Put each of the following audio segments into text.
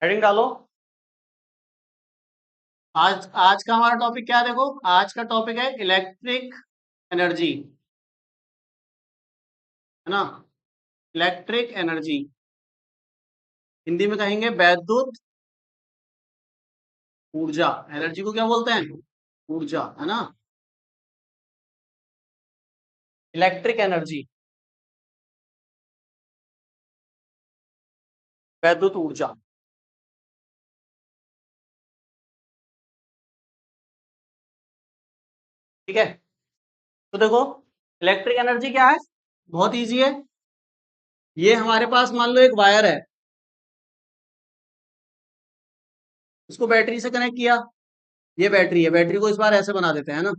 Heading डालो। आज आज का हमारा टॉपिक क्या है? देखो, आज का टॉपिक है इलेक्ट्रिक एनर्जी, है ना। इलेक्ट्रिक एनर्जी हिंदी में कहेंगे वैद्युत ऊर्जा। एनर्जी को क्या बोलते हैं? ऊर्जा, है ना। इलेक्ट्रिक एनर्जी, वैद्युत ऊर्जा। ठीक है, तो देखो इलेक्ट्रिक एनर्जी क्या है, बहुत इजी है। ये हमारे पास मान लो एक वायर है, इसको बैटरी से कनेक्ट किया। ये बैटरी है, बैटरी को इस बार ऐसे बना देते हैं ना,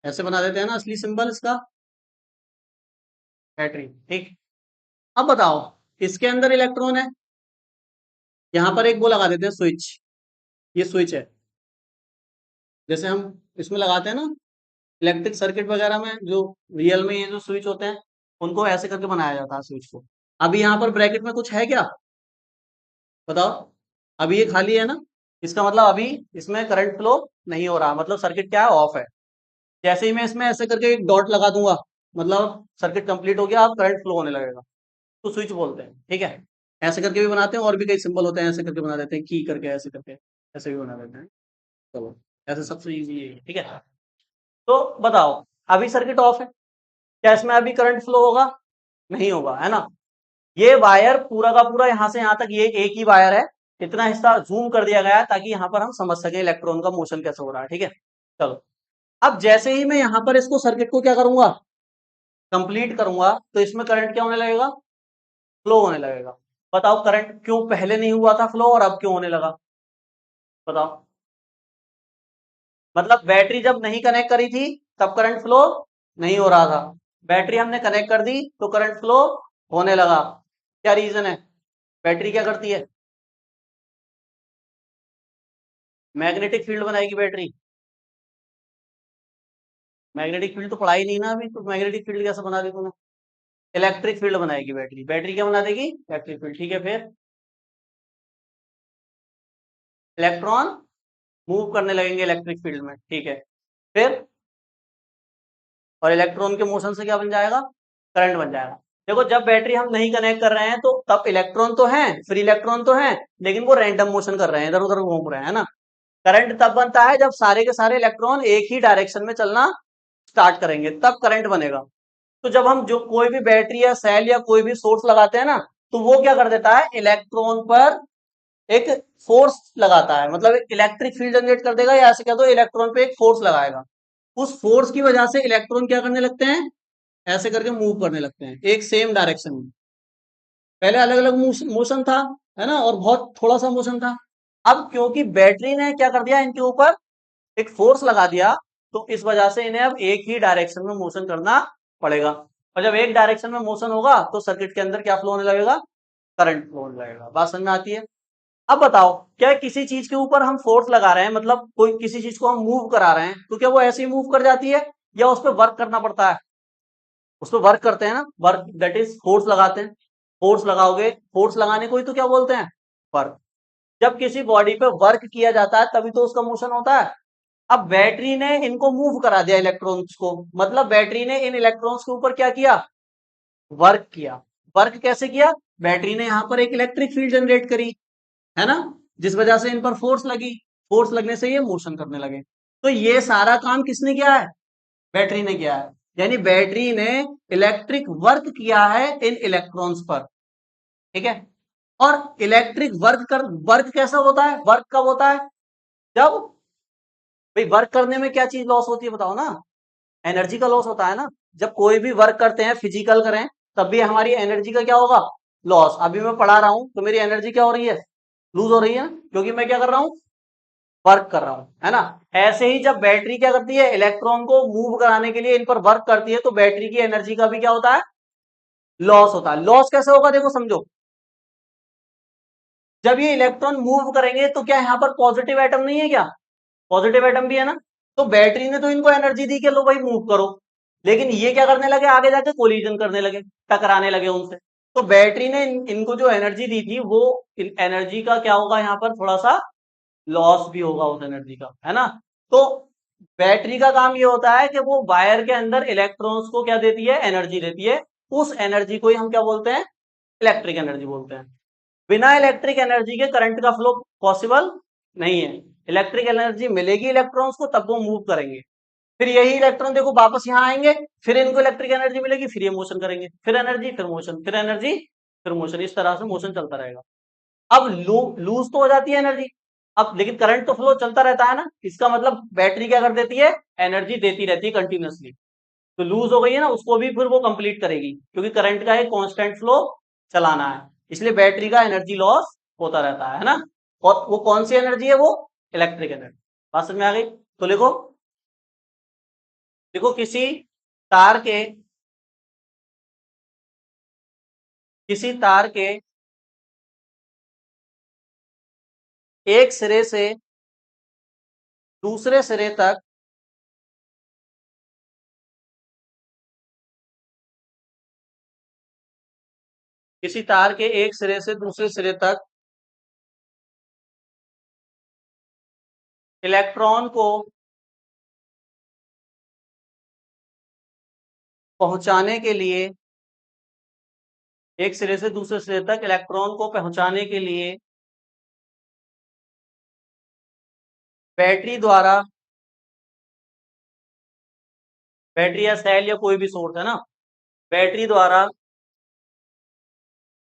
ऐसे बना देते हैं ना, असली सिंबल इसका बैटरी। ठीक, अब बताओ, इसके अंदर इलेक्ट्रॉन है, यहां पर एक वो लगा देते हैं स्विच। ये स्विच है, जैसे हम इसमें लगाते हैं ना इलेक्ट्रिक सर्किट वगैरह में, जो रियल में ये जो स्विच होते हैं उनको ऐसे करके बनाया जाता है स्विच को। अभी यहाँ पर ब्रैकेट में कुछ है क्या, बताओ। अभी ये खाली है ना, इसका मतलब अभी इसमें करंट फ्लो नहीं हो रहा, मतलब सर्किट क्या है, ऑफ है। जैसे ही मैं इसमें ऐसे करके एक डॉट लगा दूंगा, मतलब सर्किट कंप्लीट हो गया, अब करंट फ्लो होने लगेगा, तो स्विच बोलते हैं। ठीक है, ऐसे करके भी बनाते हैं, और भी कई सिंबल होते हैं, ऐसे करके बना देते हैं, की करके, ऐसे करके, ऐसे भी बना देते हैं। चलो, ऐसे सबसे इजी है, ठीक है। तो बताओ, अभी सर्किट ऑफ है, क्या इसमें अभी करंट फ्लो होगा? नहीं होगा, है ना। ये वायर पूरा का पूरा यहां से यहां तक ये एक ही वायर है, इतना हिस्सा जूम कर दिया गया है ताकि यहां पर हम समझ सकें इलेक्ट्रॉन का मोशन कैसे हो रहा है। ठीक है, चलो। अब जैसे ही मैं यहां पर इसको सर्किट को क्या करूंगा, कंप्लीट करूंगा, तो इसमें करंट क्या होने लगेगा, फ्लो होने लगेगा। बताओ करंट क्यों पहले नहीं हुआ था फ्लो और अब क्यों होने लगा, बताओ। मतलब बैटरी जब नहीं कनेक्ट करी थी तब करंट फ्लो नहीं हो रहा था, बैटरी हमने कनेक्ट कर दी तो करंट फ्लो होने लगा। क्या रीजन है? बैटरी क्या करती है, मैग्नेटिक फील्ड बनाएगी बैटरी। मैग्नेटिक फील्ड तो पढ़ा ही नहीं ना अभी, तो मैग्नेटिक फील्ड कैसे बना दी तूने? इलेक्ट्रिक फील्ड बनाएगी बैटरी। बैटरी क्या बना देगी? Electric field. ठीक है, फिर इलेक्ट्रॉन मूव करने लगेंगे इलेक्ट्रिक फील्ड में। ठीक है, फिर और इलेक्ट्रॉन के मोशन से क्या बन जाएगा, करंट बन जाएगा। देखो, जब बैटरी हम नहीं कनेक्ट कर रहे हैं तो तब इलेक्ट्रॉन तो हैं, फ्री इलेक्ट्रॉन तो हैं, लेकिन वो रैंडम मोशन कर रहे हैं, इधर उधर घूम रहे हैं, है ना। करंट तब बनता है जब सारे के सारे इलेक्ट्रॉन एक ही डायरेक्शन में चलना स्टार्ट करेंगे, तब करंट बनेगा। तो जब हम जो कोई भी बैटरी या सेल या कोई भी सोर्स लगाते हैं ना, तो वो क्या कर देता है, इलेक्ट्रॉन पर एक फोर्स लगाता है, मतलब एक इलेक्ट्रिक फील्ड जनरेट कर देगा, या ऐसे कह दो इलेक्ट्रॉन पे एक फोर्स लगाएगा। उस फोर्स की वजह से इलेक्ट्रॉन क्या करने लगते हैं, ऐसे करके मूव करने लगते हैं एक सेम डायरेक्शन में। पहले अलग अलग मोशन था, है ना, और बहुत थोड़ा सा मोशन था। अब क्योंकि बैटरी ने क्या कर दिया, इनके ऊपर एक फोर्स लगा दिया, तो इस वजह से इन्हें अब एक ही डायरेक्शन में मोशन करना पड़ेगा। और जब एक डायरेक्शन में मोशन होगा तो सर्किट के अंदर क्या फ्लो होने लगेगा, करंट फ्लो होने लगेगा। बात समझ में आती है? अब बताओ, क्या किसी चीज के ऊपर हम फोर्स लगा रहे हैं, मतलब कोई किसी चीज को हम मूव करा रहे हैं, तो क्या वो ऐसे ही मूव कर जाती है, या उस पर वर्क करना पड़ता है? उस पर वर्क करते हैं ना, वर्क दैट इज फोर्स लगाते हैं। फोर्स लगाओगे, फोर्स लगाने को ही तो क्या बोलते हैं, वर्क। जब किसी बॉडी पे वर्क किया जाता है तभी तो उसका मोशन होता है। अब बैटरी ने इनको मूव करा दिया इलेक्ट्रॉन्स को, मतलब बैटरी ने इन इलेक्ट्रॉन्स के ऊपर क्या किया, वर्क किया। वर्क कैसे किया? बैटरी ने यहां पर एक इलेक्ट्रिक फील्ड जनरेट करी, है ना, जिस वजह से इन पर फोर्स लगी। फोर्स लगने से ये मोशन करने लगे। तो ये सारा काम किसने किया है, बैटरी ने किया है। यानी बैटरी ने इलेक्ट्रिक वर्क किया है इन इलेक्ट्रॉन्स पर। ठीक है, और इलेक्ट्रिक वर्क कैसा होता है, वर्क कब होता है, जब भाई वर्क करने में क्या चीज लॉस होती है, बताओ ना। एनर्जी का लॉस होता है ना। जब कोई भी वर्क करते हैं, फिजिकल करें, तब भी हमारी एनर्जी का क्या होगा, लॉस। अभी मैं पढ़ा रहा हूं तो मेरी एनर्जी क्या हो रही है, लूज हो रही है, क्योंकि मैं क्या कर रहा हूं, वर्क कर रहा हूं, है ना। ऐसे ही जब बैटरी क्या करती है, इलेक्ट्रॉन को मूव कराने के लिए इन पर वर्क करती है, तो बैटरी की एनर्जी का भी क्या होता है, लॉस होता है। लॉस कैसे होगा, देखो समझो। जब ये इलेक्ट्रॉन मूव करेंगे तो क्या यहाँ पर पॉजिटिव एटम नहीं है क्या, पॉजिटिव एटम भी है ना। तो बैटरी ने तो इनको एनर्जी दी कि लो भाई मूव करो, लेकिन ये क्या करने लगे, आगे जाके कोलिजन करने लगे, टकराने लगे उनसे। तो बैटरी ने इनको जो एनर्जी दी थी वो एनर्जी का क्या होगा, यहाँ पर थोड़ा सा लॉस भी होगा उस एनर्जी का, है ना। तो बैटरी का काम ये होता है कि वो वायर के अंदर इलेक्ट्रॉन्स को क्या देती है, एनर्जी देती है। उस एनर्जी को ही हम क्या बोलते हैं, इलेक्ट्रिक एनर्जी बोलते हैं। बिना इलेक्ट्रिक एनर्जी के करंट का फ्लो पॉसिबल नहीं है। इलेक्ट्रिक एनर्जी मिलेगी इलेक्ट्रॉन्स को तब वो मूव करेंगे, फिर यही इलेक्ट्रॉन देखो वापस यहाँ आएंगे, फिर इनको इलेक्ट्रिक एनर्जी मिलेगी, फिर ये मोशन करेंगे, फिर एनर्जी फिर मोशन, फिर एनर्जी फिर मोशन, इस तरह से मोशन चलता रहेगा। अब लूज तो हो जाती है एनर्जी, अब लेकिन करंट तो फ्लो चलता रहता है ना, इसका मतलब बैटरी क्या कर देती है, एनर्जी देती रहती है कंटिन्यूअसली। तो लूज हो गई है ना, उसको भी फिर वो कंप्लीट करेगी, क्योंकि करंट का एक कांस्टेंट फ्लो चलाना है, इसलिए बैटरी का एनर्जी लॉस होता रहता है ना। और वो कौन सी एनर्जी है, वो इलेक्ट्रिक एनर्जी। बात समझ में आ गई। तो लिखो, देखो तार के किसी तार के एक सिरे से दूसरे सिरे तक किसी तार के एक सिरे से दूसरे सिरे तक इलेक्ट्रॉन को पहुंचाने के लिए, एक सिरे से दूसरे सिरे तक इलेक्ट्रॉन को पहुंचाने के लिए बैटरी द्वारा, बैटरी या सेल या कोई भी सोर्स है ना, बैटरी द्वारा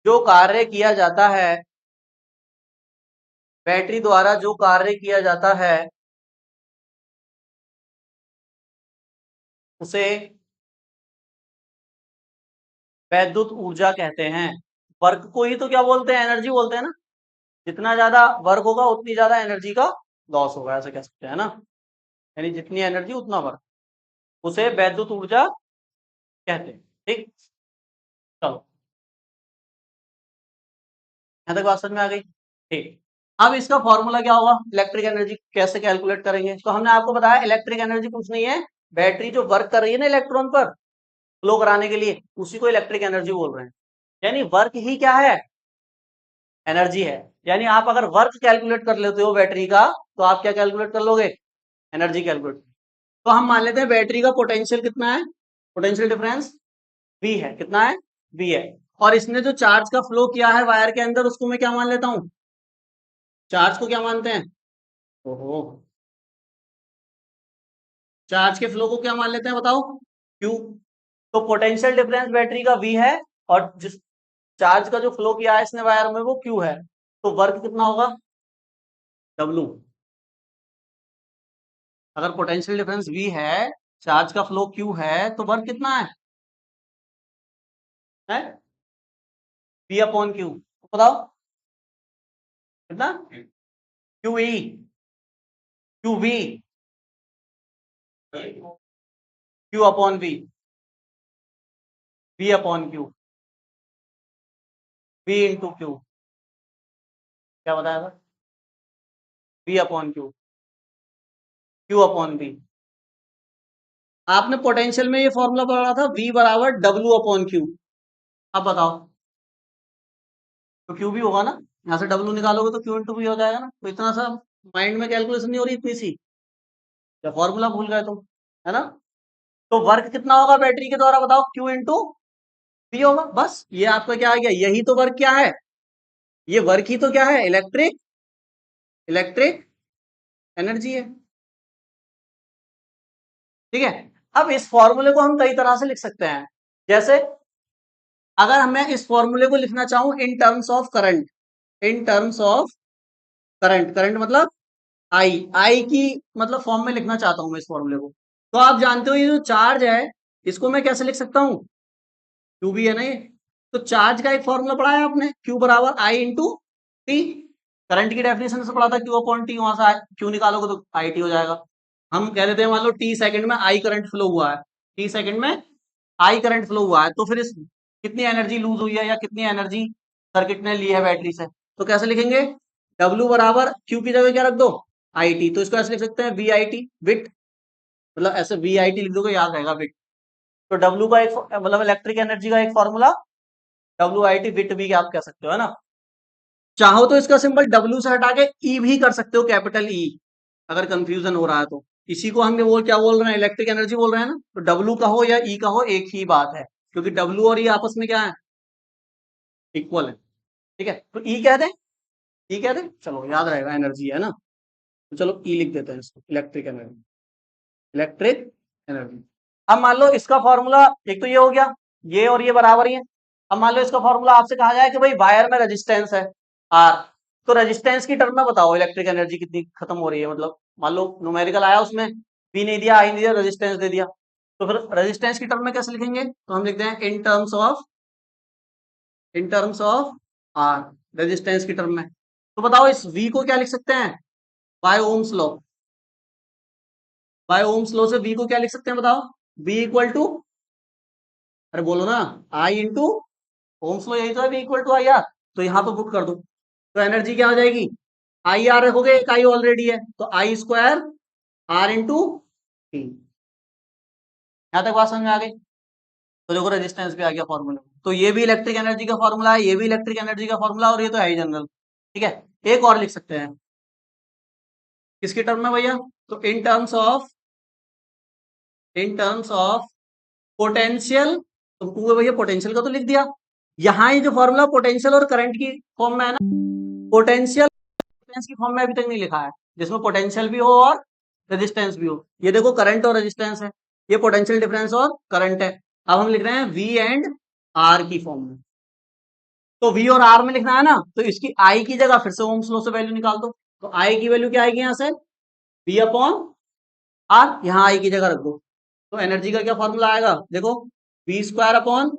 जो कार्य किया जाता है, बैटरी द्वारा जो कार्य किया जाता है उसे वैद्युत ऊर्जा कहते हैं। वर्क को ही तो क्या बोलते हैं, एनर्जी बोलते हैं ना। जितना ज्यादा वर्क होगा उतनी ज्यादा एनर्जी का लॉस होगा, ऐसा कह सकते हैं ना। यानी जितनी एनर्जी उतना वर्क, उसे वैद्युत ऊर्जा कहते हैं। ठीक, चलो यहाँ तक बात समझ में आ गई। ठीक, अब इसका फॉर्मूला क्या होगा, इलेक्ट्रिक एनर्जी कैसे कैलकुलेट करेंगे। तो हमने आपको बताया इलेक्ट्रिक एनर्जी कुछ नहीं है, बैटरी जो वर्क कर रही है ना इलेक्ट्रॉन पर फ्लो कराने के लिए, उसी को इलेक्ट्रिक एनर्जी बोल रहे हैं। यानी वर्क ही क्या है, एनर्जी है। यानी आप अगर वर्क कैलकुलेट कर लेते हो बैटरी का, तो आप क्या कैलकुलेट कर लोगे, एनर्जी कैलकुलेट। तो हम मान लेते हैं बैटरी का पोटेंशियल कितना है, पोटेंशियल डिफरेंस V है, कितना है, V है। और इसने जो चार्ज का फ्लो किया है वायर के अंदर, उसको मैं क्या मान लेता हूं, चार्ज को क्या मानते हैं, ओहो, चार्ज के फ्लो को क्या मान लेते हैं बताओ, Q। तो पोटेंशियल डिफरेंस बैटरी का V है, और जिस चार्ज का जो फ्लो किया है इसने वायर में वो Q है। तो वर्क कितना होगा, W। अगर पोटेंशियल डिफरेंस V है, चार्ज का फ्लो Q है, तो वर्क कितना है V अपॉन Q। बताओ कितना, QE, QV, Q upon V, V upon Q, V into Q, क्या बताया था, V upon Q, Q upon V। आपने पोटेंशियल में ये फॉर्मूला पढ़ा था, V बराबर W अपॉन Q। अब बताओ, तो Q भी होगा ना, यहाँ से W निकालोगे तो Q इंटू V हो जाएगा ना। तो इतना सा माइंड में कैलकुलेशन नहीं हो रही इतनी सी, या फॉर्मूला भूल गए तुम, है ना। तो वर्क कितना होगा बैटरी के द्वारा, बताओ, Q इंटू V होगा। बस ये आपका क्या आ गया, यही तो वर्क क्या है, ये वर्क ही तो क्या है, इलेक्ट्रिक, इलेक्ट्रिक एनर्जी है। ठीक है, अब इस फॉर्मूले को हम कई तरह से लिख सकते हैं। जैसे अगर मैं इस फॉर्मूले को लिखना चाहूं in terms of current, in terms of current, current मतलब आई की मतलब फॉर्म में लिखना चाहता हूं मैं इस फॉर्मूले को। तो आप जानते हो ये जो चार्ज है, इसको मैं कैसे लिख सकता हूं, क्यू भी है ना ये। तो चार्ज का एक फॉर्मूला पढ़ा है आपने, क्यू बराबर आई इंटू टी। करंट की डेफिनेशन से पढ़ा था, क्यू अपॉन टी, वहां से क्यू निकालोगे तो आई टी हो जाएगा। हम कह देते हैं मान लो टी सेकंड में आई करंट फ्लो हुआ है, टी सेकंड में आई करंट फ्लो हुआ है, तो फिर इस कितनी एनर्जी लूज हुई है या कितनी एनर्जी सर्किट ने ली है बैटरी से। तो कैसे लिखेंगे, W बराबर क्यू की जगह क्या रख दो, आई टी। तो इसको ऐसे लिख सकते हैं वी आई टी, विट, मतलब ऐसे वी आई टी लिख दोगे याद रहेगा, विट। तो W का एक मतलब इलेक्ट्रिक एनर्जी का एक फॉर्मूला WIT विट भी आप कह सकते हो, है ना। चाहो तो इसका सिंबल W से हटा के E भी कर सकते हो, कैपिटल E, अगर कंफ्यूजन हो रहा है तो। इसी को हम वो क्या बोल रहे हैं, इलेक्ट्रिक एनर्जी बोल रहे हैं ना। तो W का हो या E का हो, एक ही बात है, क्योंकि W और E आपस में क्या है, इक्वल है। ठीक है, तो E कह दें, E कह दें, चलो याद रहेगा, एनर्जी है ना। तो चलो E लिख देते हैं इसको, इलेक्ट्रिक एनर्जी, इलेक्ट्रिक एनर्जी। अब मान लो इसका फॉर्मूला, एक तो ये हो गया, ये और ये बराबर ही है। अब मान लो इसका फॉर्मूला आपसे कहा जाए कि भाई वायर में रेजिस्टेंस है R, तो रेजिस्टेंस की टर्म में बताओ इलेक्ट्रिक एनर्जी कितनी खत्म हो रही है। मतलब मान लो न्यूमेरिकल आया, उसमें V नहीं दिया, I नहीं दिया, रेजिस्टेंस दे दिया, तो फिर रेजिस्टेंस की टर्म में कैसे लिखेंगे, तो हम लिखते हैं in terms of R, resistance की टर्म में। तो बताओ इस V को क्या लिख सकते हैं, by Ohm's law, by Ohm's law से V को क्या लिख सकते हैं बताओ, V इक्वल टू, अरे बोलो ना, I इंटू ओम्स लॉ, यही तो है, V equal to I R. तो यहाँ पे पुट कर दो, तो एनर्जी क्या हो जाएगी, आई आर रखोगे, एक आई ऑलरेडी है, तो आई स्क्वायर आर इंटू टी। यहां तक बात समझ में आ गई। तो देखो रेजिस्टेंस भी आ गया फॉर्मूला में। तो ये भी इलेक्ट्रिक एनर्जी का फॉर्मूला है, ये भी इलेक्ट्रिक एनर्जी का फॉर्मूला, और ये तो है ही जनरल। ठीक है, एक और लिख सकते हैं, किसकी टर्म में भैया, तो इन टर्म्स ऑफ पोटेंशियल। तुमको भैया पोटेंशियल का तो लिख दिया, यहाँ ये जो फॉर्मूला पोटेंशियल और करंट की फॉर्म में है ना, पोटेंशियल की फॉर्म में अभी तक नहीं लिखा है, जिसमें पोटेंशियल भी हो और रेजिस्टेंस भी हो। ये देखो करंट और रेजिस्टेंस है, ये पोटेंशियल डिफरेंस और करंट है। अब हम लिख रहे हैं V एंड R की फॉर्म में। तो V और R में लिखना है ना, तो इसकी I की जगह फिर से ओम्स लॉ से वैल्यू निकाल दो। तो I की वैल्यू क्या आएगी, यहां से V अपॉन R, यहाँ I की जगह रख दो। तो एनर्जी का क्या फॉर्मूला आएगा, देखो V square upon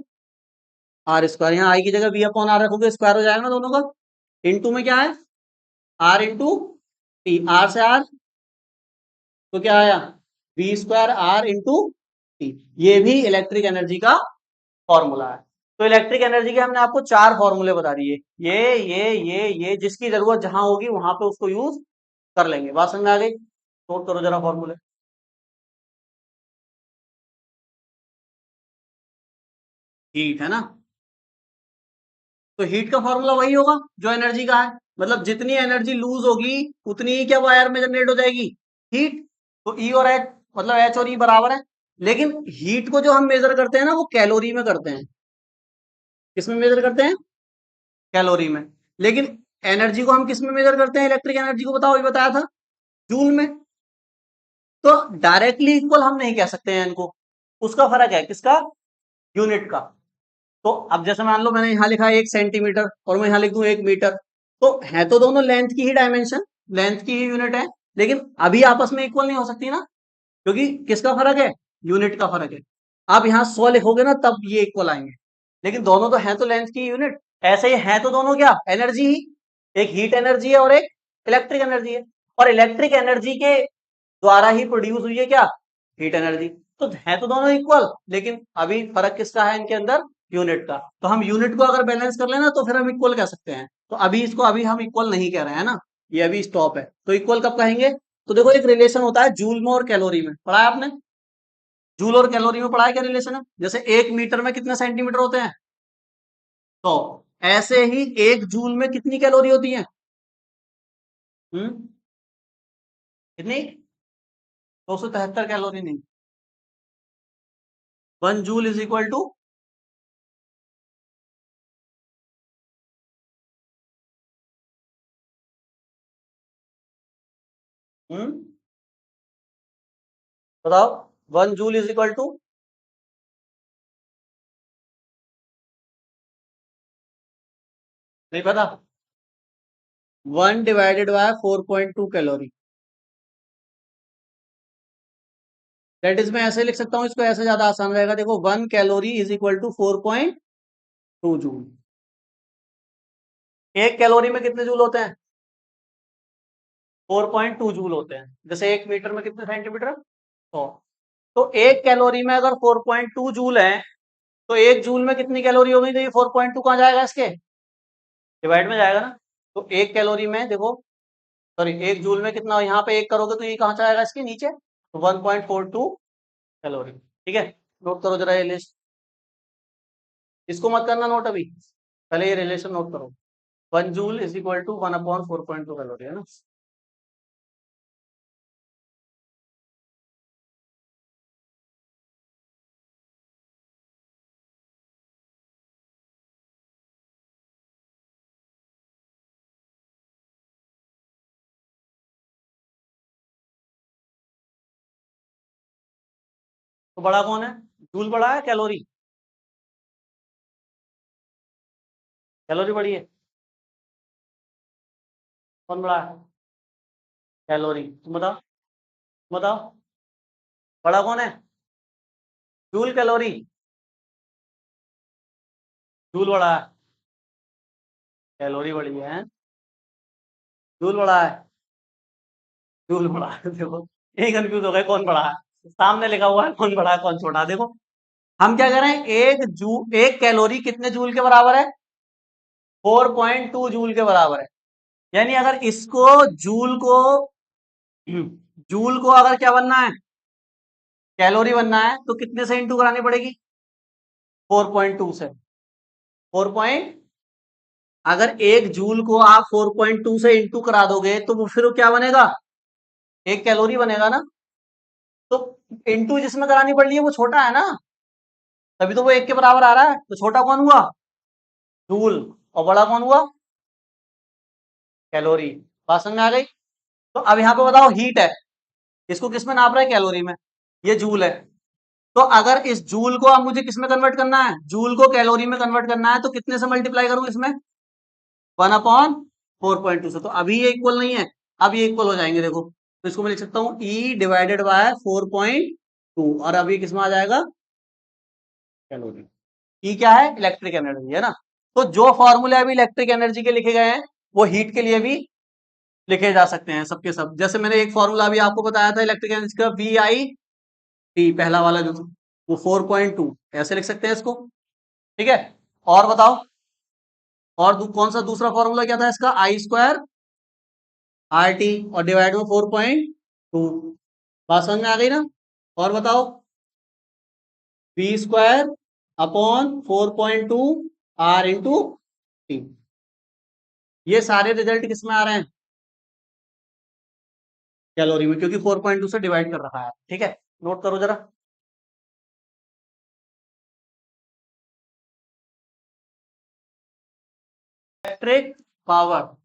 R square, यहाँ I की जगह V अपॉन R रखोगे, स्क्वायर हो जाएगा ना दोनों का। इंटू में क्या है, R इंटू टी, R से R, तो क्या आया, V square R into T. ये भी इलेक्ट्रिक एनर्जी का फॉर्मूला है। तो इलेक्ट्रिक एनर्जी के हमने आपको 4 फॉर्मूले बता दिए, ये जिसकी जरूरत जहां होगी वहां पे उसको यूज कर लेंगे। बात समझ में आ गई, नोट करो जरा फॉर्मूले। हीट है ना, तो हीट का फॉर्मूला वही होगा जो एनर्जी का है। मतलब जितनी एनर्जी लूज होगी उतनी ही क्या वायर में जनरेट हो जाएगी, हीट। तो ई और एच, मतलब एच और ई बराबर है। लेकिन हीट को जो हम मेजर करते हैं ना, वो कैलोरी में करते हैं। किसमें मेजर करते हैं, कैलोरी में। लेकिन एनर्जी को हम किस में मेजर करते हैं, इलेक्ट्रिक एनर्जी को बताओ, ये बताया था, जूल में। तो डायरेक्टली इक्वल हम नहीं कह सकते हैं इनको, उसका फर्क है, किसका, यूनिट का। तो अब जैसे मान लो मैंने यहाँ लिखा है 1 सेंटीमीटर, और मैं यहाँ लिख दूं 1 मीटर, तो है तो दोनों लेंथ की ही डायमेंशन, लेंथ की ही यूनिट है, लेकिन अभी आपस में इक्वल नहीं हो सकती ना, क्योंकि किसका फर्क है, यूनिट का फर्क है। आप यहाँ 100 लिखोगे ना, तब ये इक्वल आएंगे, लेकिन दोनों तो है तो लेंथ की यूनिट। ऐसे ही है तो दोनों क्या, एनर्जी ही, एक हीट एनर्जी है और एक इलेक्ट्रिक एनर्जी है, और इलेक्ट्रिक एनर्जी के द्वारा ही प्रोड्यूस हुई है क्या, हीट एनर्जी। तो है तो दोनों इक्वल, लेकिन अभी फर्क किसका है इनके अंदर, यूनिट का। तो हम यूनिट को अगर बैलेंस कर लेना तो फिर हम इक्वल कह सकते हैं। तो अभी इसको अभी हम इक्वल नहीं कह रहे हैं ना, ये अभी स्टॉप है। तो इक्वल कब कहेंगे, तो देखो एक रिलेशन होता है जूल में और कैलोरी में, पढ़ा है आपने, जूल और कैलोरी में पढ़ा है क्या रिलेशन है। जैसे 1 मीटर में कितने सेंटीमीटर होते हैं, तो ऐसे ही 1 जूल में कितनी कैलोरी होती है, कितनी, 273 कैलोरी नहीं, 1 जूल इज इक्वल टू, बताओ, 1 जूल इज इक्वल टू, नहीं पता, 1/4.2 कैलोरी। दैट इज मैं ऐसे लिख सकता हूँ इसको, ऐसे ज्यादा आसान रहेगा, देखो 1 calorie is equal to 4.2 joule. 1 calorie में कितने जूल होते हैं, 4.2 जूल होते हैं। जैसे 1 मीटर में कितने सेंटीमीटर, 100। तो 1 कैलोरी में अगर 4.2 जूल है, तो 1 जूल में कितनी कैलोरी हो गई, तो ये 4.2 कहाँ जाएगा, इसके डिवाइड में जाएगा ना। तो 1 कैलोरी में देखो, सॉरी 1 जूल में कितना, यहाँ पे 1 करोगे तो ये कहाँ जाएगा, इसके नीचे, तो 1.42 कैलोरी। ठीक है, नोट करो जरा ये लिस्ट। इसको मत करना नोट अभी, पहले ये रिलेशन नोट करो। 1 joule is equal to 1/4.2 calorie, है ना। तो बड़ा कौन है? जूल बड़ा है कैलोरी? कैलोरी बड़ी है। कौन बड़ा है? कैलोरी। तुम बताओ, बताओ बड़ा कौन है? Joule calorie? जूल बड़ा है, कैलोरी बड़ी है। जूल बड़ा है, जूल बड़ा है। देखो यही कंफ्यूज हो गए कौन बड़ा है, सामने लिखा हुआ है कौन बड़ा है कौन छोटा है। देखो हम क्या करें, एक कैलोरी कितने जूल के बराबर है? 4.2 जूल के बराबर है। यानी अगर इसको जूल को अगर क्या बनना है, कैलोरी बनना है, तो कितने से इंटू करानी पड़ेगी? 4.2 से। 4 अगर एक जूल को आप 4.2 से इंटू करा दोगे तो वो फिर क्या बनेगा? एक कैलोरी बनेगा ना। तो इंटू जिसमें करानी पड़ रही है वो छोटा है ना, तभी तो वो एक के बराबर आ रहा है। तो छोटा कौन हुआ? जूल। और बड़ा कौन हुआ? कैलोरी। बात समझ में आ गई? तो अब यहाँ पे बताओ, हीट है, इसको किस में नाप रहा है? कैलोरी में। ये जूल है। तो अगर इस जूल को अब मुझे किस में कन्वर्ट करना है? जूल को कैलोरी में कन्वर्ट करना है, तो कितने से मल्टीप्लाई करूं इसमें? 1/4.2 से। तो अभी ये इक्वल नहीं है, अब ये इक्वल हो जाएंगे। देखो तो इसको मैं लिख सकता हूँ E डिवाइडेड बाय 4.2, और अभी किस में आ जाएगा? कैलोरी। ई क्या है? इलेक्ट्रिक एनर्जी, है ना। तो जो फॉर्मूले अभी इलेक्ट्रिक एनर्जी के लिखे गए हैं वो हीट के लिए भी लिखे जा सकते हैं, सबके सब। जैसे मैंने एक फॉर्मूला अभी आपको बताया था इलेक्ट्रिक एनर्जी का, VI T, पहला वाला जो वो 4.2, ऐसे लिख सकते हैं इसको। ठीक है। और बताओ, और कौन सा दूसरा फॉर्मूला क्या था इसका? I² RT, और डिवाइड में 4.2। बात समझ में आ गई ना? और बताओ, V² /4.2 R × T। ये सारे रिजल्ट किस में आ रहे हैं? कैलोरी में, क्योंकि 4.2 से डिवाइड कर रखा है। ठीक है, नोट करो जरा। Electric power.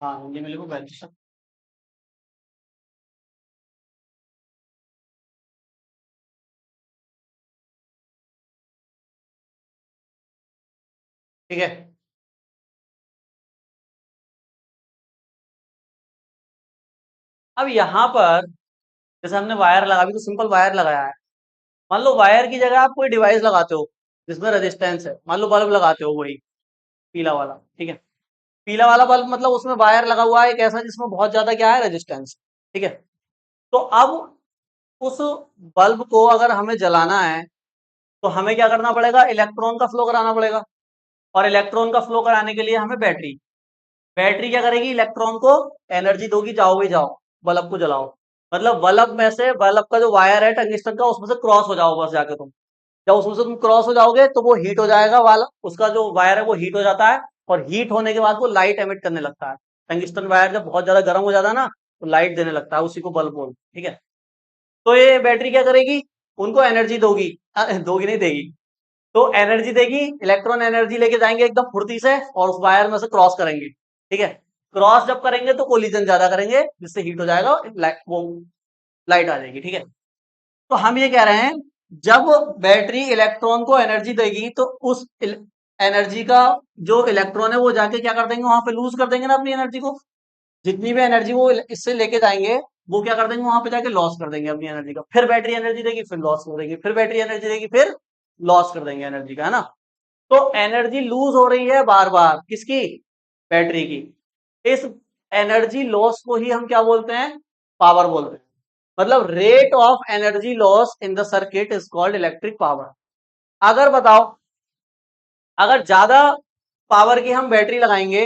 हाँ, हिंदी में लिखो वैल्यू। ठीक है। अब यहाँ पर जैसे हमने वायर लगा, अभी तो सिंपल वायर लगाया है। मान लो वायर की जगह आप कोई डिवाइस लगाते हो जिसमें रेजिस्टेंस है, मान लो बल्ब लगाते हो, वही पीला वाला। ठीक है, पीला वाला बल्ब मतलब उसमें वायर लगा हुआ है एक ऐसा जिसमें बहुत ज्यादा क्या है, रेजिस्टेंस। ठीक है। तो अब उस बल्ब को अगर हमें जलाना है तो हमें क्या करना पड़ेगा? इलेक्ट्रॉन का फ्लो कराना पड़ेगा। और इलेक्ट्रॉन का फ्लो कराने के लिए हमें बैटरी, बैटरी क्या करेगी? इलेक्ट्रॉन को एनर्जी दोगी, जाओ भी जाओ बल्ब को जलाओ। मतलब बल्ब में से, बल्ब का जो वायर है टंगिस्टन का, उसमें से क्रॉस हो जाओ बस जाके तुम। जब उसमें से तुम क्रॉस हो जाओगे तो वो हीट हो जाएगा, वाला उसका जो वायर है वो हीट हो जाता है। और हीट होने के बाद वो लाइट एमिट करने लगता है। टंगिस्टन वायर जब बहुत ज्यादा गर्म हो जाता है ना, तो लाइट देने लगता है, उसी को बल्ब बोलते हैं। ठीक है। तो ये बैटरी क्या करेगी? उनको एनर्जी दोगी, दोगी नहीं, देगी। तो एनर्जी देगी, इलेक्ट्रॉन एनर्जी लेके जाएंगे एकदम फुर्ती से, और उस वायर में से क्रॉस करेंगे। ठीक है। क्रॉस जब करेंगे तो कोलिजन ज्यादा करेंगे, जिससे हीट हो जाएगा, वो लाइट आ जाएगी। ठीक है। तो हम ये कह रहे हैं, जब बैटरी इलेक्ट्रॉन को एनर्जी देगी तो उस एनर्जी का जो इलेक्ट्रॉन है वो जाके क्या कर देंगे? वहां पे लूज कर देंगे ना अपनी एनर्जी को। जितनी भी एनर्जी वो इससे लेके जाएंगे, वो क्या कर देंगे? वहां पे जाके लॉस कर देंगे अपनी एनर्जी का। फिर बैटरी एनर्जी देगी, फिर लॉस कर देंगे, फिर बैटरी एनर्जी देगी, फिर लॉस कर देंगे एनर्जी का, है ना। तो एनर्जी लूज हो रही है बार बार, किसकी? बैटरी की। इस एनर्जी लॉस को ही हम क्या बोलते हैं? पावर बोलते हैं। मतलब rate of energy loss in the circuit is called electric power. अगर बताओ, अगर ज्यादा पावर की हम बैटरी लगाएंगे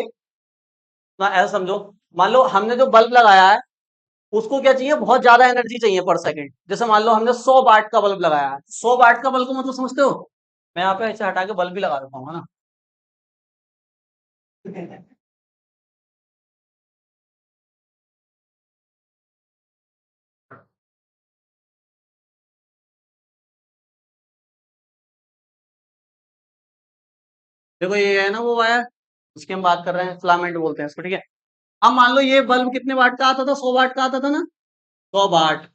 ना, ऐसा समझो, मान लो हमने जो बल्ब लगाया है उसको क्या चाहिए, बहुत ज्यादा एनर्जी चाहिए पर सेकंड। जैसे मान लो हमने 100 वाट का बल्ब लगाया है, 100 वाट का बल्ब को मतलब समझते हो, मैं यहाँ पे ऐसे हटा के बल्ब भी लगा देता हूँ, है ना। देखो ये है ना वो वायर, इसकी हम बात कर रहे हैं, फिलामेंट बोलते हैं इसको, ठीक है। अब मान लो ये बल्ब कितने वाट का आता था, 100 वाट का आता था ना, 100 वाट।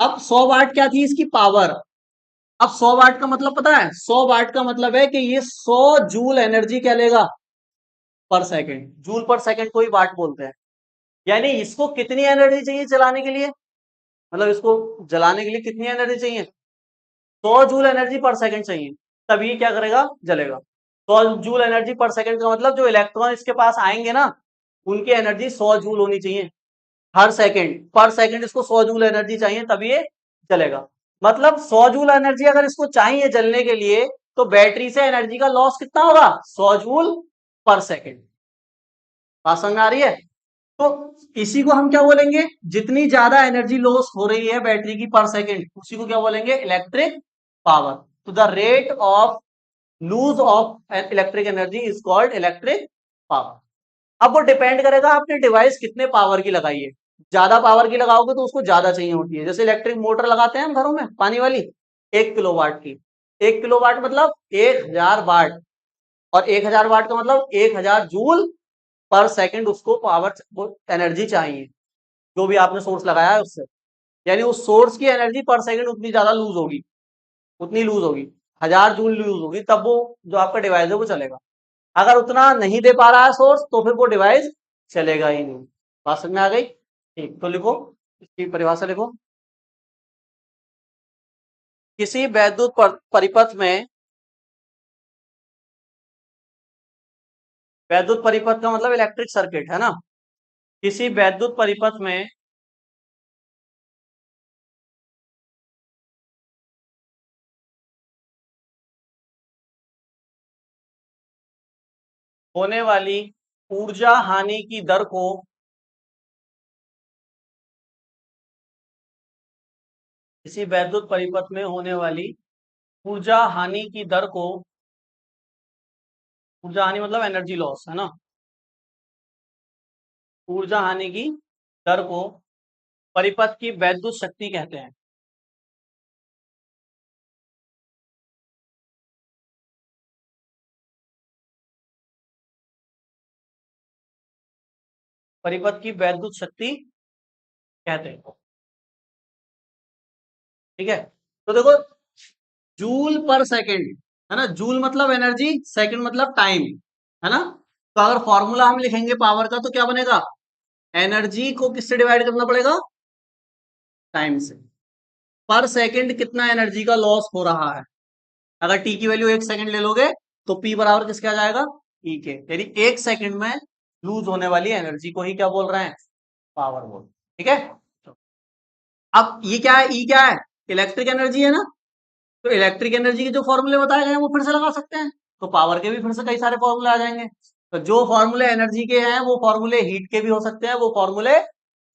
अब 100 वाट क्या थी इसकी पावर। अब 100 वाट का मतलब पता है, 100 वाट का मतलब है कि ये 100 जूल एनर्जी क्या लेगा पर सेकंड, जूल पर सेकंड को ही वाट बोलते हैं। यानी इसको कितनी एनर्जी चाहिए चलाने के लिए, मतलब इसको जलाने के लिए कितनी एनर्जी चाहिए, 100 जूल एनर्जी पर सेकंड चाहिए, तभी ये क्या करेगा, जलेगा। 100 जूल एनर्जी पर सेकंड का मतलब जो इलेक्ट्रॉन इसके पास आएंगे ना, उनकी एनर्जी 100 जूल होनी चाहिए हर सेकंड, पर सेकंड इसको 100 जूल एनर्जी चाहिए तभी ये चलेगा। मतलब 100 जूल एनर्जी अगर इसको चाहिए जलने के लिए, तो बैटरी से एनर्जी का लॉस कितना होगा, 100 जूल पर सेकंड। बात समझ में आ रही है। तो इसी को हम क्या बोलेंगे, जितनी ज्यादा एनर्जी लॉस हो रही है बैटरी की पर सेकंड, उसी को क्या बोलेंगे, इलेक्ट्रिक पावर। तो the rate of loss of electric energy is called electric power. अब वो डिपेंड करेगा आपने डिवाइस कितने पावर की लगाई है। ज्यादा पावर की लगाओगे तो उसको ज्यादा चाहिए होती है। जैसे इलेक्ट्रिक मोटर लगाते हैं हम घरों में पानी वाली, 1 किलोवाट की। 1 किलोवाट मतलब 1000 वाट, और 1000 वाट का मतलब 1000 जूल पर सेकंड उसको पावर एनर्जी चाहिए, जो भी आपने सोर्स लगाया है उससे। यानी उस सोर्स की एनर्जी पर सेकंड उतनी ज्यादा लूज होगी, उतनी लूज होगी, 1000 जूल लूज होगी, तब वो जो आपका डिवाइस है वो चलेगा। अगर उतना नहीं दे पा रहा है सोर्स, तो फिर वो डिवाइस चलेगा ही नहीं। बात समझ में आ गई। ठीक, तो लिखो, इसकी परिभाषा लिखो। किसी वैद्युत परिपथ में, वैद्युत परिपथ का मतलब इलेक्ट्रिक सर्किट है ना, किसी वैद्युत परिपथ में होने वाली ऊर्जा हानि की दर को, किसी वैद्युत परिपथ में होने वाली ऊर्जा हानि की दर को, ऊर्जा हानि मतलब एनर्जी लॉस है ना, ऊर्जा हानि की दर को परिपथ की वैद्युत शक्ति कहते हैं। परिपथ की वैद्युत शक्ति कहते हैं, ठीक है। तो देखो, जूल पर सेकंड है ना, जूल मतलब एनर्जी, सेकंड मतलब टाइम, है ना। तो अगर फॉर्मूला हम लिखेंगे पावर का तो क्या बनेगा, एनर्जी को किससे डिवाइड करना पड़ेगा, टाइम से। पर सेकंड कितना एनर्जी का लॉस हो रहा है। अगर टी की वैल्यू 1 सेकंड ले लोगे, तो पी बराबर किसके आ जाएगा, ई के। यानी 1 सेकंड में लूज होने वाली एनर्जी को ही क्या बोल रहे हैं, पावर बोल, ठीक है। अब ये क्या है, ई क्या है, इलेक्ट्रिक एनर्जी है ना। तो इलेक्ट्रिक एनर्जी के जो फॉर्मूले बताए गए हैं वो फिर से लगा सकते हैं, तो पावर के भी फिर से कई सारे फॉर्मूले आ जाएंगे। तो जो फॉर्मूले एनर्जी के हैं वो फॉर्मूले हीट के भी हो सकते हैं, वो फॉर्मूले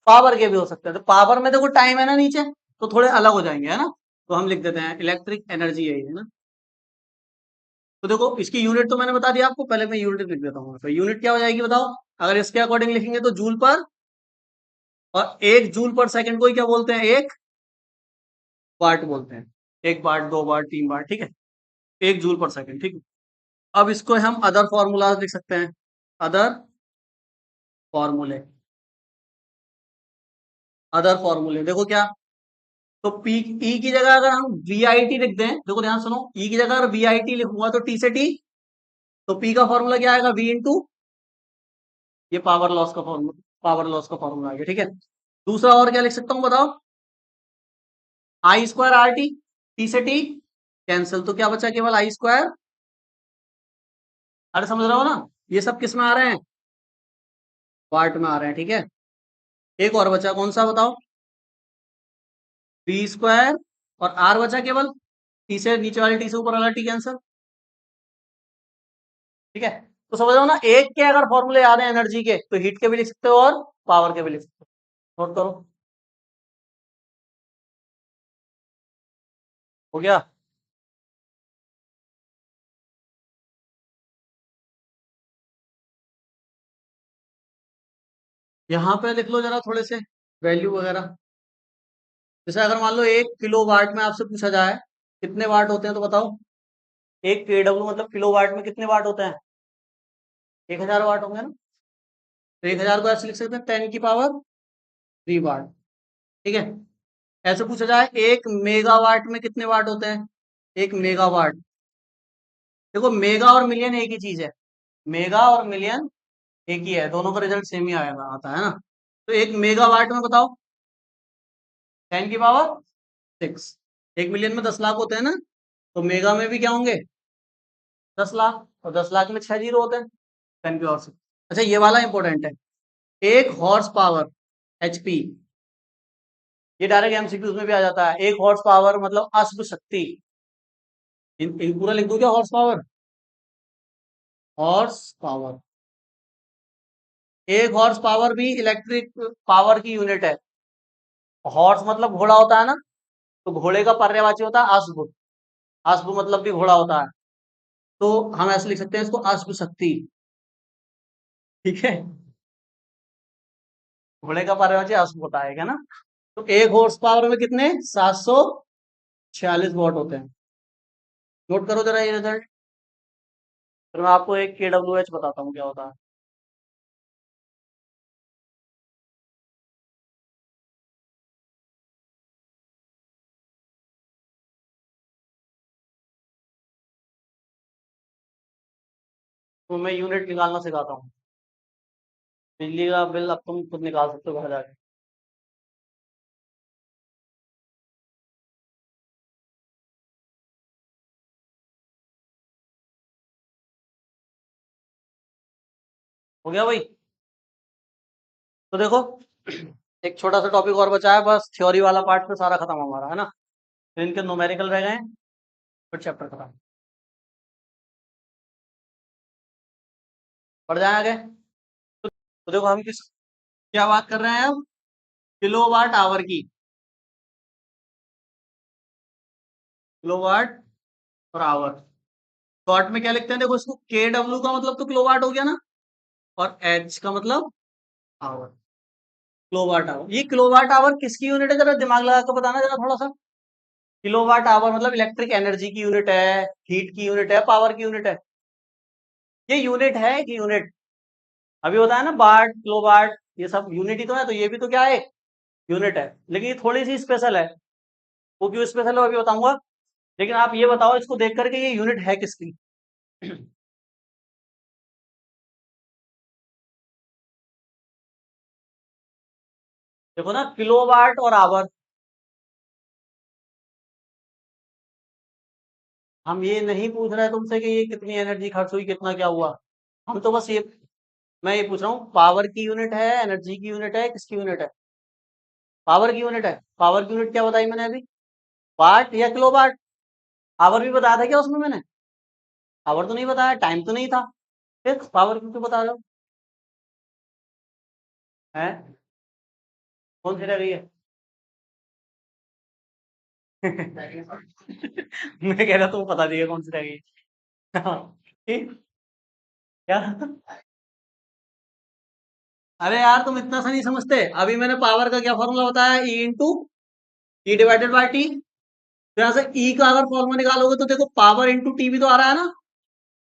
पावर के भी हो सकते हैं। तो पावर में देखो टाइम है ना नीचे, तो थोड़े अलग हो जाएंगे, है ना। तो हम लिख देते हैं इलेक्ट्रिक एनर्जी यही है ना। तो देखो इसकी यूनिट तो मैंने बता दिया आपको, पहले मैं यूनिट लिख देता हूँ। तो यूनिट क्या हो जाएगी बताओ, अगर इसके अकॉर्डिंग लिखेंगे तो जूल पर, और 1 जूल पर सेकंड को ही क्या बोलते हैं, 1 वाट बोलते हैं। 1 वाट, 2 वाट, 3 वाट, ठीक है। 1 जूल पर सेकंड, ठीक है। अब इसको हम अदर फॉर्मूलाज लिख सकते हैं, अदर फॉर्मूले, अदर फॉर्मूले देखो क्या। तो पी, ई की जगह अगर हम वी आई टी लिख दें, देखो ध्यान सुनो, ई की जगह अगर वी आई टी लिखूंगा तो टी से टी, तो पी का फॉर्मूला क्या आएगा, वी इंटू, ये पावर लॉस का फॉर्मूला, पावर लॉस का फॉर्मूला आ गया, ठीक है। दूसरा और क्या लिख सकता हूं बताओ, आई स्क्वायर आर टी, टी से टी कैंसिल, तो क्या बचा, केवल आई स्क्वायर। अरे समझ रहे हो ना, ये सब किस में आ रहे हैं, वाट में आ रहे हैं, ठीक है। एक और बचा, कौन सा बताओ, बी स्क्वायर, और आर बचा केवल, टी से नीचे वाली टी से ऊपर वाला टी कैंसिल। ठीक है, तो समझ रहे हो ना, एक के अगर फॉर्मूले याद है एनर्जी के तो हीट के भी लिख सकते हो और पावर के भी लिख सकते हो। नोट करो, हो गया। यहाँ पे लिख लो जरा थोड़े से वैल्यू वगैरह। जैसे अगर मान लो 1 किलो वाट में आपसे पूछा जाए कितने वाट होते हैं, तो बताओ। 1 kW मतलब किलो वाट में कितने वाट होते हैं? 1000 वाट होंगे ना। तो 1000 को ऐसे लिख सकते हैं 10 की पावर 3 वाट। ठीक है, ऐसे पूछा जाए 1 मेगावाट में कितने वाट होते हैं? 1 मेगावाट, देखो मेगा और मिलियन एक ही चीज है। मेगा और मिलियन एक ही है, दोनों का रिजल्ट सेम ही आएगा, आता है ना। तो 1 मेगावाट में बताओ 10 की पावर 6। 1 मिलियन में 10 लाख होते हैं ना, तो मेगा में भी क्या होंगे? 10 लाख, और 10 लाख में 6 जीरो होते हैं। 10 की पावर 6। अच्छा ये वाला इंपॉर्टेंट है, 1 हॉर्स पावर HP, ये डायरेक्ट एमसीक्यूज में भी आ जाता है। 1 हॉर्स पावर मतलब अश्व शक्ति। इन पूरा लिख दो क्या, horse power? Horse power, 1 horse power भी इलेक्ट्रिक पावर की यूनिट है। हॉर्स मतलब घोड़ा होता है ना, तो घोड़े का पर्यायवाची होता है अश्व। अश्व मतलब भी घोड़ा होता है, तो हम ऐसे लिख सकते हैं इसको अश्व शक्ति। ठीक है, घोड़े का पर्यायवाची अश्व होता है ना। तो 1 हॉर्स पावर में कितने? 746 वॉट होते हैं। नोट करो जरा ये रिजल्ट, फिर मैं आपको एक KWH बताता हूँ क्या होता है। तो मैं यूनिट निकालना सिखाता हूँ। बिजली का बिल अब तुम खुद निकाल सकते हो घर जाके। हो गया भाई? तो देखो, एक छोटा सा टॉपिक और बचा है, बस थ्योरी वाला पार्ट तो सारा खत्म हमारा, है ना। तो इनके न्यूमेरिकल रह गए, फिर चैप्टर खत्म। पढ़ जाए आगे। तो देखो हम किस क्या बात कर रहे हैं अब? किलोवाट आवर की, किलोवाट और आवर। शॉर्ट में क्या लिखते हैं, देखो इसको KW का मतलब तो किलोवाट हो गया ना, और H का मतलब आवर। किलोवाट आवर, ये किलोवाट आवर किसकी यूनिट है, जरा दिमाग लगा कर बताना जरा थोड़ा सा। किलोवाट आवर मतलब इलेक्ट्रिक एनर्जी की यूनिट है, हीट की यूनिट है, पावर की यूनिट है। ये यूनिट है कि यूनिट, अभी होता है ना वाट किलोवाट, ये सब यूनिट ही तो है, तो ये भी तो क्या है, यूनिट है। लेकिन ये थोड़ी सी स्पेशल है, वो क्यों स्पेशल है अभी बताऊंगा। लेकिन आप ये बताओ इसको देख करके ये यूनिट है किसकी? देखो ना, किलोवाट और आवर। हम ये नहीं पूछ रहे तुमसे कि ये कितनी एनर्जी खर्च हुई, कितना क्या हुआ। हम तो बस ये, मैं ये पूछ रहा हूँ पावर की यूनिट है, एनर्जी की यूनिट है, किसकी यूनिट है? पावर की यूनिट है। पावर की यूनिट क्या बताई मैंने अभी? वाट या किलोवाट? आवर भी बताया था क्या उसमें मैंने? आवर तो नहीं बताया, टाइम तो नहीं था, फिर पावर क्यों बता रहे हो? हैं? कौन सी रह गई है? मैं कह रहा तुम बता दिए कौन सी रह गई। हाँ, ठीक। क्या? अरे यार तुम इतना सा नहीं समझते, अभी मैंने पावर का क्या फॉर्मूला बताया, E into T divided by T. तो यहाँ से ई का अगर फॉर्मूला निकालोगे तो देखो पावर इंटू टी भी तो आ रहा है ना।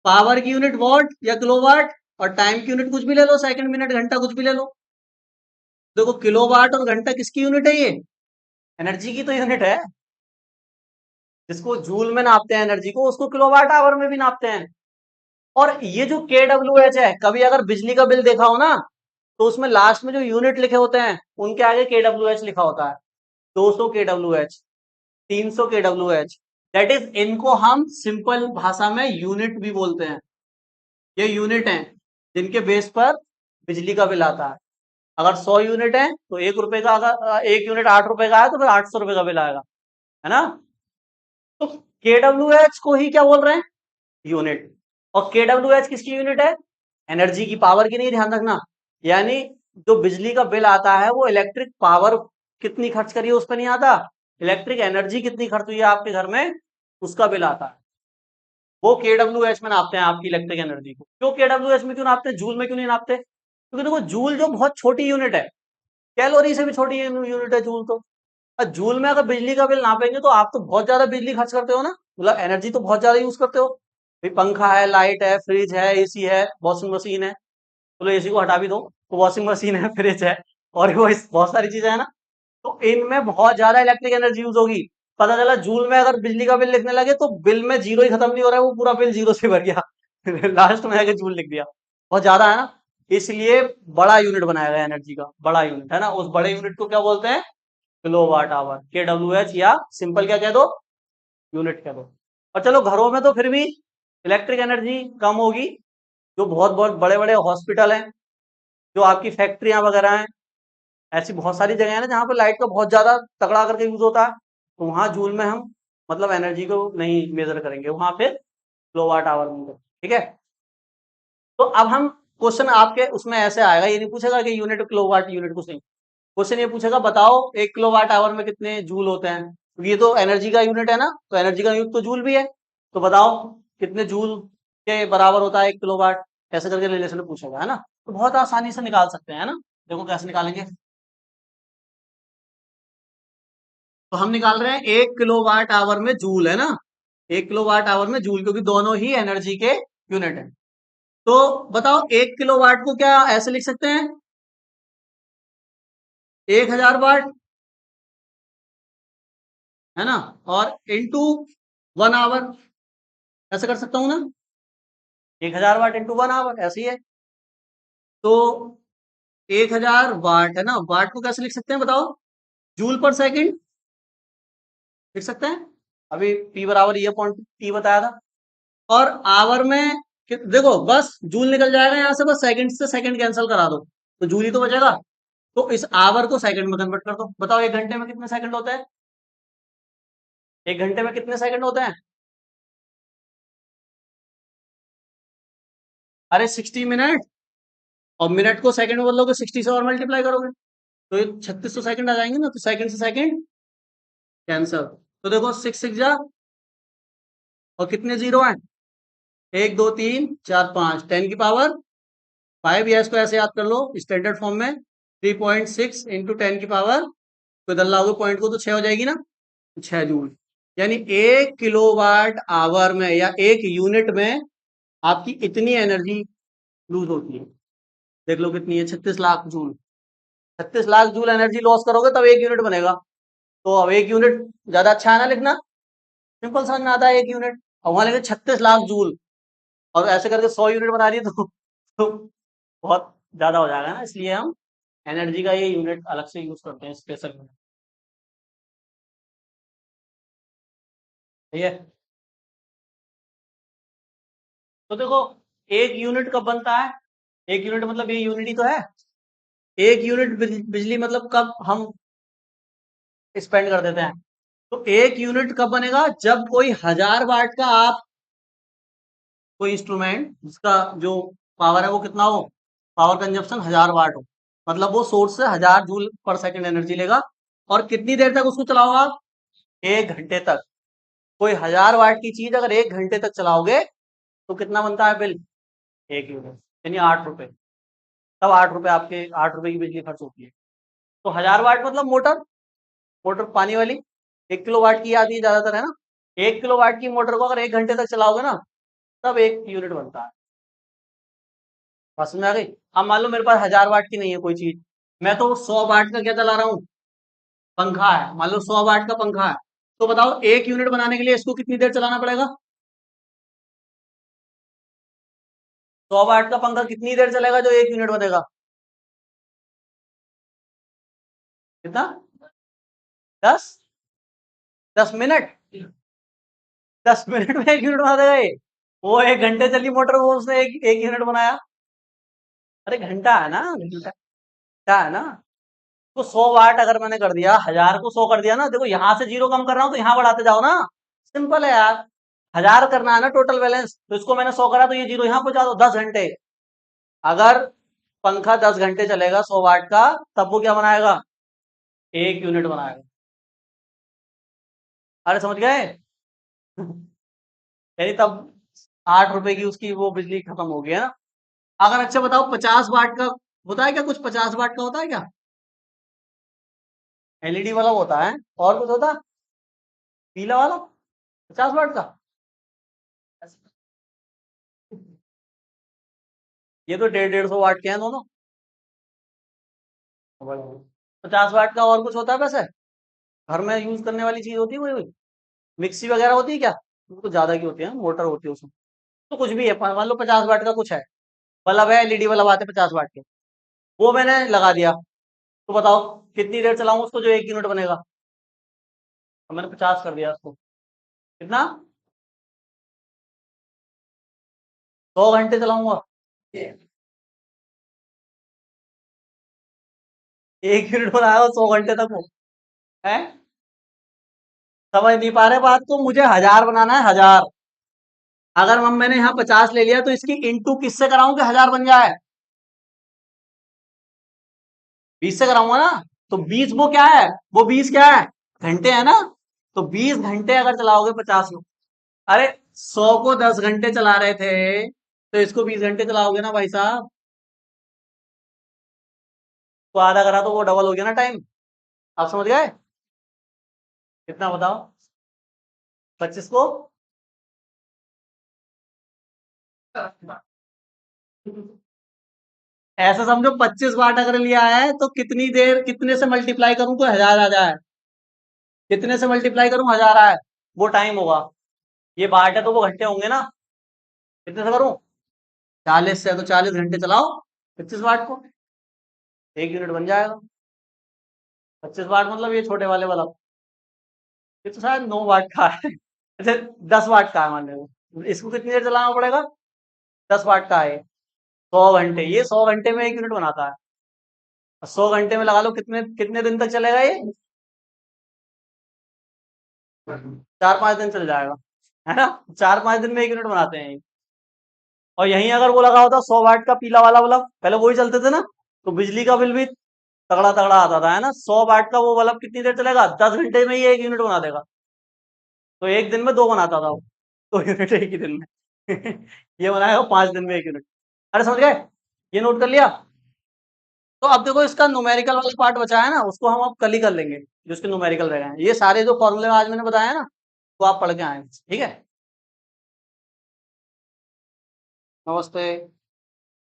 पावर की यूनिट वॉट या किलोवाट, और टाइम की यूनिट कुछ भी ले लो, सेकंड मिनट घंटा कुछ भी ले लो। देखो किलोवाट और घंटा किसकी यूनिट है ये? एनर्जी की तो यूनिट है। जिसको जूल में नापते हैं एनर्जी को, उसको किलोवाट आवर में भी नापते हैं। और ये जो KWH है, कभी अगर बिजली का बिल देखा हो ना, तो उसमें लास्ट में जो यूनिट लिखे होते हैं उनके आगे KWH लिखा होता है। 200 KWH, 300 KWH, दैट इज, इनको हम सिंपल भाषा में यूनिट भी बोलते हैं। ये यूनिट हैं जिनके बेस पर बिजली का बिल आता है। अगर 100 यूनिट है तो 1 रुपए का, अगर 1 यूनिट 8 रुपए का है तो फिर 800 रुपए का बिल आएगा, है ना। तो KWH को ही क्या बोल रहे हैं? यूनिट। और KWH किसकी यूनिट है? एनर्जी की, पावर की नहीं, ध्यान रखना। यानी जो बिजली का बिल आता है वो इलेक्ट्रिक पावर कितनी खर्च करी है उस पर नहीं आता, इलेक्ट्रिक एनर्जी कितनी खर्च हुई है आपके घर में उसका बिल आता है। वो KWH में नापते हैं आपकी इलेक्ट्रिक एनर्जी को। क्यों KWH में क्यों नापते हैं, जूल में क्यों नहीं नापते? क्योंकि देखो जूल जो बहुत छोटी यूनिट है, कैलोरी से भी छोटी यूनिट है जूल तो। और जूल में अगर बिजली का बिल नापेंगे तो आप तो बहुत ज्यादा बिजली खर्च करते हो ना, मतलब एनर्जी तो बहुत ज्यादा यूज करते हो। भाई पंखा है, लाइट है, फ्रिज है, एसी है, वॉशिंग मशीन है, चलो एसी को हटा भी दो, तो वॉशिंग मशीन है, फ्रिज है, और वो बहुत सारी चीजें है ना, तो इनमें बहुत ज्यादा इलेक्ट्रिक एनर्जी यूज होगी। पता चला जूल में अगर बिजली का बिल लिखने लगे तो बिल में जीरो ही खत्म नहीं हो रहा है, वो पूरा बिल जीरो से भर गया लास्ट में आके जूल लिख दिया, बहुत ज्यादा है ना। इसलिए बड़ा यूनिट बनाया गया एनर्जी का, बड़ा यूनिट है ना, उस बड़े यूनिट को क्या बोलते हैं? किलो वाट आवर, KWH, या सिंपल क्या कह दो, यूनिट कह दो। और चलो घरों में तो फिर भी इलेक्ट्रिक एनर्जी कम होगी, जो बहुत बहुत बड़े बड़े हॉस्पिटल हैं, जो आपकी फैक्ट्रियां वगैरह हैं, ऐसी बहुत सारी जगह है ना जहाँ पे लाइट का बहुत ज्यादा तगड़ा करके यूज होता है, तो वहां जूल में हम मतलब एनर्जी को नहीं मेजर करेंगे, वहां पे किलो वाट आवर में करेंगे, ठीक है। तो अब हम क्वेश्चन आपके उसमें ऐसे आएगा, ये नहीं पूछेगा कि यूनिट किलो वाट यूनिट कुछ नहीं, क्वेश्चन ये पूछेगा बताओ 1 किलोवाट आवर में कितने जूल होते हैं, क्योंकि ये तो एनर्जी का यूनिट है ना, तो एनर्जी का यूनिट तो जूल भी है, तो बताओ कितने जूल के बराबर होता है 1 किलोवाट, ऐसे करके रिलेशन में पूछेगा, है ना। तो बहुत आसानी से निकाल सकते हैं, है ना। देखो कैसे निकालेंगे, तो हम निकाल रहे हैं 1 किलोवाट आवर में जूल, है ना, 1 किलोवाट आवर में जूल, क्योंकि दोनों ही एनर्जी के यूनिट है। तो बताओ 1 किलोवाट को क्या ऐसे लिख सकते हैं, 1000 वाट, है ना, और इंटू 1 आवर, ऐसे कर सकता हूं ना, 1000 वाट इंटू 1 आवर, ऐसे ही है। तो 1000 वाट है ना, वाट को कैसे लिख सकते हैं बताओ, जूल पर सेकंड लिख सकते हैं, अभी P बराबर ये पॉइंट T बताया था। और आवर में देखो बस जूल निकल जाएगा यहाँ से, बस सेकंड से सेकंड कैंसिल करा दो, तो जूल ही तो बचेगा। तो इस आवर को सेकंड में कन्वर्ट कर दो, बताओ 1 घंटे में कितने सेकंड होते हैं, 1 घंटे में कितने सेकंड होते हैं? अरे 60 मिनट, और मिनट को सेकंड में बदलोगे 60 से और मल्टीप्लाई करोगे, तो ये 3600 सेकंड आ जाएंगे ना, तो सेकंड से सेकंड कैंसर। तो देखो 6 6 जा, और कितने जीरो हैं, 1 2 3 4 5, 10 की पावर 5, या इसको ऐसे याद कर लो स्टैंडर्ड फॉर्म में, 3.6 इंटू 10 की पावर, तो इधर लाओगे पॉइंट को तो 6 हो जाएगी ना, 6 जूल। यानी 1 किलोवाट आवर में या 1 यूनिट में आपकी इतनी एनर्जी लूज होती है, देख लो कितनी है, 36 lakh joule. 36 lakh joule energy loss करोगे तब 1 यूनिट बनेगा। तो अब 1 यूनिट ज्यादा अच्छा है ना लिखना, सिंपल समझ में आता है 1 यूनिट। और वहां लिखे 36 लाख जूल, और ऐसे करके 100 यूनिट बना रही है तो बहुत ज्यादा हो जाएगा ना, इसलिए हम एनर्जी का ये यूनिट अलग से यूज करते हैं, स्पेशल यूनिट, ठीक है। तो देखो 1 यूनिट कब बनता है, 1 यूनिट मतलब ये यूनिट ही तो है, 1 यूनिट बिजली मतलब कब हम स्पेंड कर देते हैं। तो 1 यूनिट कब बनेगा, जब कोई 1000 वाट का आप कोई इंस्ट्रूमेंट जिसका जो पावर है वो कितना हो, पावर कंजप्शन 1000 वाट हो, मतलब वो सोर्स से 1000 जूल पर सेकंड एनर्जी लेगा, और कितनी देर तक उसको चलाओगे आप, 1 घंटे तक। कोई 1000 वाट की चीज अगर 1 घंटे तक चलाओगे तो कितना बनता है बिल, 1 यूनिट, यानी 8 रुपए। तब 8 रुपए आपके 8 रुपए की बिजली खर्च होती है। तो 1000 वाट मतलब मोटर, मोटर पानी वाली, 1 किलोवाट की आती है ज्यादातर, है ना। 1 किलोवाट की मोटर को अगर 1 घंटे तक चलाओगे ना, तब 1 यूनिट बनता है। बात समझ आ गई। अब मान लो मेरे पास 1000 वाट की नहीं है कोई चीज, मैं तो 100 वाट का क्या चला रहा हूँ, पंखा है, मान लो 100 वाट का पंखा है, तो बताओ 1 यूनिट बनाने के लिए इसको कितनी देर चलाना पड़ेगा, 100 वाट का पंखा कितनी देर चलेगा जो 1 यूनिट बनेगा, कितना, 10 10 मिनट, 10 मिनट में 1 यूनिट बना देगा ये, वो 1 घंटे चली मोटर, वो उसने एक यूनिट बनाया। अरे घंटा है ना, घंटा है ना। तो 100 वाट अगर मैंने कर दिया, 1000 को 100 कर दिया ना, देखो यहाँ से जीरो कम कर रहा हूँ तो यहाँ बढ़ाते जाओ ना, सिंपल है यार। 1000 करना है ना टोटल बैलेंस, तो इसको मैंने 100 करा तो ये 0 यहाँ पहुंचा दो। 10 घंटे, अगर पंखा 10 घंटे चलेगा 100 वाट का, तब वो क्या बनाएगा? 1 यूनिट बनाएगा। अरे समझ गए? यानी तब 8 रुपए की उसकी वो बिजली खत्म हो गई है ना। अगर अच्छा बताओ 50 वाट का होता है क्या? कुछ 50 वाट का होता है क्या? एलईडी वाला होता है, और कुछ होता है? पीला वाला 50 वाट का? ये तो 150 150 वाट के हैं दोनों। 50 वाट का और कुछ होता है वैसे? घर में यूज करने वाली चीज होती है कोई? मिक्सी वगैरह होती है क्या? वो तो ज्यादा की होती है, मोटर होती है उसमें। तो कुछ भी है, मान लो 50 वाट का कुछ है, बल्ब है, एलईडी वाला बात है 50 वाट के, वो मैंने लगा दिया। तो बताओ कितनी देर चलाऊं उसको जो 1 यूनिट बनेगा? अब मैंने 50 कर दिया उसको, कितना? 100 घंटे चलाऊंगा? 1 यूनिट बनाया 100 घंटे तक वो है? समझ नहीं पा रहे बात को, मुझे 1000 बनाना है, 1000। अगर मैंने यहाँ 50 ले लिया तो इसकी इंटू किससे कराऊं कि 1000 बन जाए? 20 से कराऊंगा ना। तो 20 वो क्या है? वो 20 क्या है? घंटे है ना। तो 20 घंटे अगर चलाओगे 50 में, अरे 100 को 10 घंटे चला रहे थे, तो इसको 20 घंटे चलाओगे ना भाई साहब, तो आधा करा तो वो डबल हो गया ना टाइम। आप समझ गए? कितना बताओ? 25 को ऐसा समझो, 25 वाट अगर लिया है तो कितनी देर, कितने से मल्टीप्लाई करूं तो 1000 आ जाए? कितने से मल्टीप्लाई करूं 1000 आए? वो टाइम होगा। ये वाट है तो वो घंटे होंगे ना। कितने से करूं? 40 से, तो 40 घंटे चलाओ 25 वाट को, 1 यूनिट बन जाएगा। 25 वाट मतलब ये छोटे वाले वाला, ये तो शायद 9 वाट का है। अच्छा, 10 वाट का है मान लो, इसको कितनी देर चलाना पड़ेगा? 10 वाट का है, 100 घंटे, ये 100 घंटे में 1 यूनिट बनाता है। 100 घंटे में लगा लो कितने कितने दिन तक चलेगा ये? 4-5 दिन चल जाएगा, है ना। 4-5 दिन में 1 यूनिट बनाते हैं ये। और यहीं अगर वो लगा होता 100 वाट का पीला वाला बल्ब, पहले वही चलते थे ना, तो बिजली का बिल भी तगड़ा तगड़ा आता था, है ना। 100 वाट का वो बल्ब कितनी देर चलेगा? 10 घंटे में ही 1 यूनिट बना देगा। तो एक दिन में दो बनाता था वो, 2 यूनिट एक ही दिन में। ये बनाएगा 5 दिन में 1 यूनिट। अरे समझ गए? ये नोट कर लिया। तो अब देखो इसका न्यूमेरिकल वाला पार्ट बचा है ना, उसको हम अब कल ही कर लेंगे, जो उसके न्यूमेरिकल रह गए हैं। ये सारे जो फॉर्मूले आज मैंने बताया ना, वो आप पढ़ के आए, ठीक है। नमस्ते।